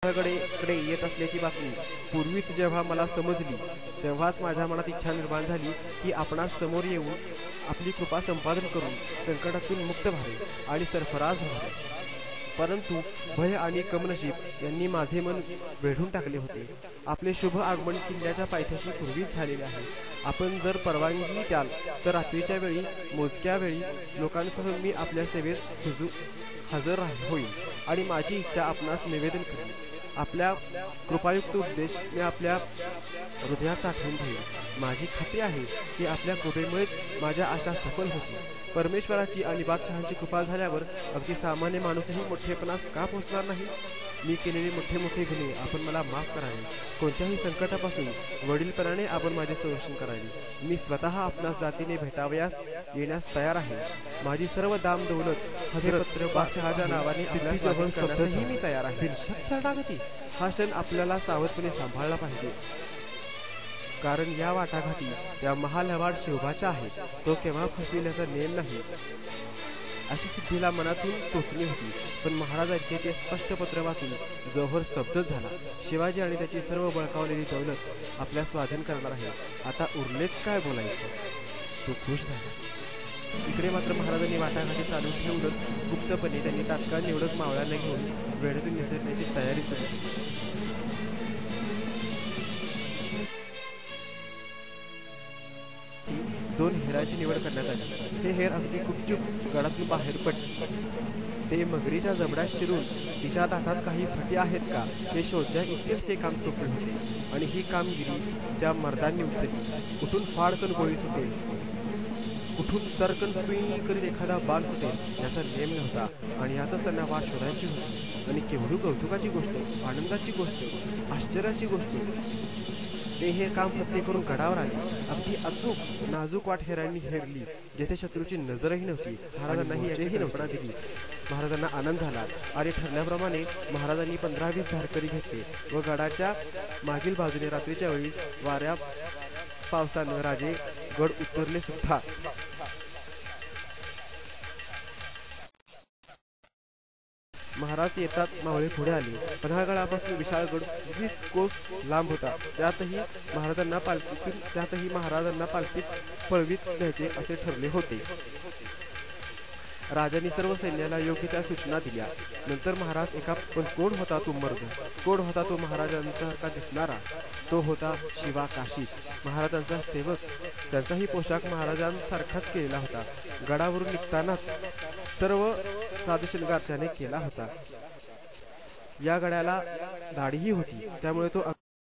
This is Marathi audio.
कडे येत असल्याची बातमी पूर्वीच जेव्हा मला समजली तेव्हाच माझ्या मनात इच्छा निर्माण झाली की आपणास समोर येऊन आपली कृपा संपादन करून संकटातून मुक्त व्हावे आणि सरफराज व्हावे. परंतु भय आणि कमनशीब यांनी माझे मन वेढून टाकले होते. आपले शुभ आगमन किल्ल्याच्या पायथ्याशी पूर्वीच झालेले आहे. आपण जर परवानगी द्याल तर रात्रीच्या वेळी मोजक्या वेळी लोकांसह मी आपल्या सेवेस हजर होईल आणि माझी इच्छा आपणास निवेदन करेन. आपल्या कृपायुक्त उपदेश मी आपल्या हृदयात साठवून ठेवीन. माझी खात्री आहे की आपल्या कृपेमुळेच माझ्या आशा सफल होतील. परमेश्वराची आणि बादशहाची कृपा झाल्यावर अगदी सामान्य माणूसही मोठेपणास का पोचणार नाही. मी केलेले मोठे मोठे गुन्हे आपण मला माफ करावे. कोणत्याही संकटापासून वडीलपणाने आपण माझे संरक्षण करावे. मी स्वतः आपणास जातीने भेटावयास येण्यास तयार आहे. माझी सर्व दाम दौलत हजरत बादशहाच्या नावाने करण्यासही मी तयार आहे. शरणागती हा क्षण आपल्याला सावधपणे सांभाळला पाहिजे, कारण या वाटाघाटी त्या महालवाड शिवबाच्या आहेत. तो केव्हा फसविल्याचा नेम नाही अशी सिद्धीला मनातून टोचली होती. पण महाराजांचे ते स्पष्ट पत्र वाचून जौहर स्तब्ध झाला. शिवाजी आणि त्याची सर्व बळकावलेली दौलत आपल्या स्वाधीन करणार आहे. आता उरलेच काय बोलायचं. तो खुश झाला. इकडे मात्र महाराजांनी वाटाघाटी चालू ठेवूनच गुप्तपणे त्यांनी तात्काळ निवडक मावळ्यांना घेऊन वेळेतून निसरण्याची तयारी सुरू केली. दोन हेराची निवड करण्यात आली. ते हेर अगदी गुपचूप गडातून बाहेर पडले. ते मगरीच्या जबड्यात शिरून तिच्या दातात काही फटी आहेत का हे शोधण्या इतकेच ते काम सोपे होते. आणि ही कामगिरी त्या मर्दांनी उचलली. कुठून फाडकन गोळी सुटेल, कुठून सरकन सुई करीत एखादा बाण सुटेल याचा नेम नव्हता. आणि यातच त्यांना वाट शोधायची होती. आणि केवढी कौतुकाची गोष्ट, आनंदाची गोष्ट, आश्चर्याची गोष्ट. ते हे काम प्रत्येक करून गडावर आले. अगदी अचूक नाजूक वाट हेरांनी हेरली, जेथे शत्रूची नजरही नव्हती. महाराजांनाही याची कल्पना दिली. महाराजांना आनंद झाला आणि ठरल्याप्रमाणे महाराजांनी 15-20 धारकरी घेतले व गडाच्या मागील बाजूने रात्रीच्या वेळी वाऱ्या पावसानं राजे गड उतरले सुद्धा. महाराज येतात मावळे पुढे आले. पन्हाळगडापासून विशाळगड 20 कोस लांब होता. त्यातही महाराजांना पालखीत पळवीत न्यायचे असे ठरले होते. राजांनी सर्व सैन्याला योग्य त्या सूचना दिल्या. नंतर महाराज पण कोण होता तो मर्द, कोण होता तो महाराजांसारखा दिसणारा? तो होता शिवा काशी, महाराजांचा सेवक. त्यांचाही पोशाख महाराजांसारखाच केलेला होता. गडावरून निघतानाच सर्व साजशृंगार त्याने केला होता. या गड्याला दाढीही होती, त्यामुळे तो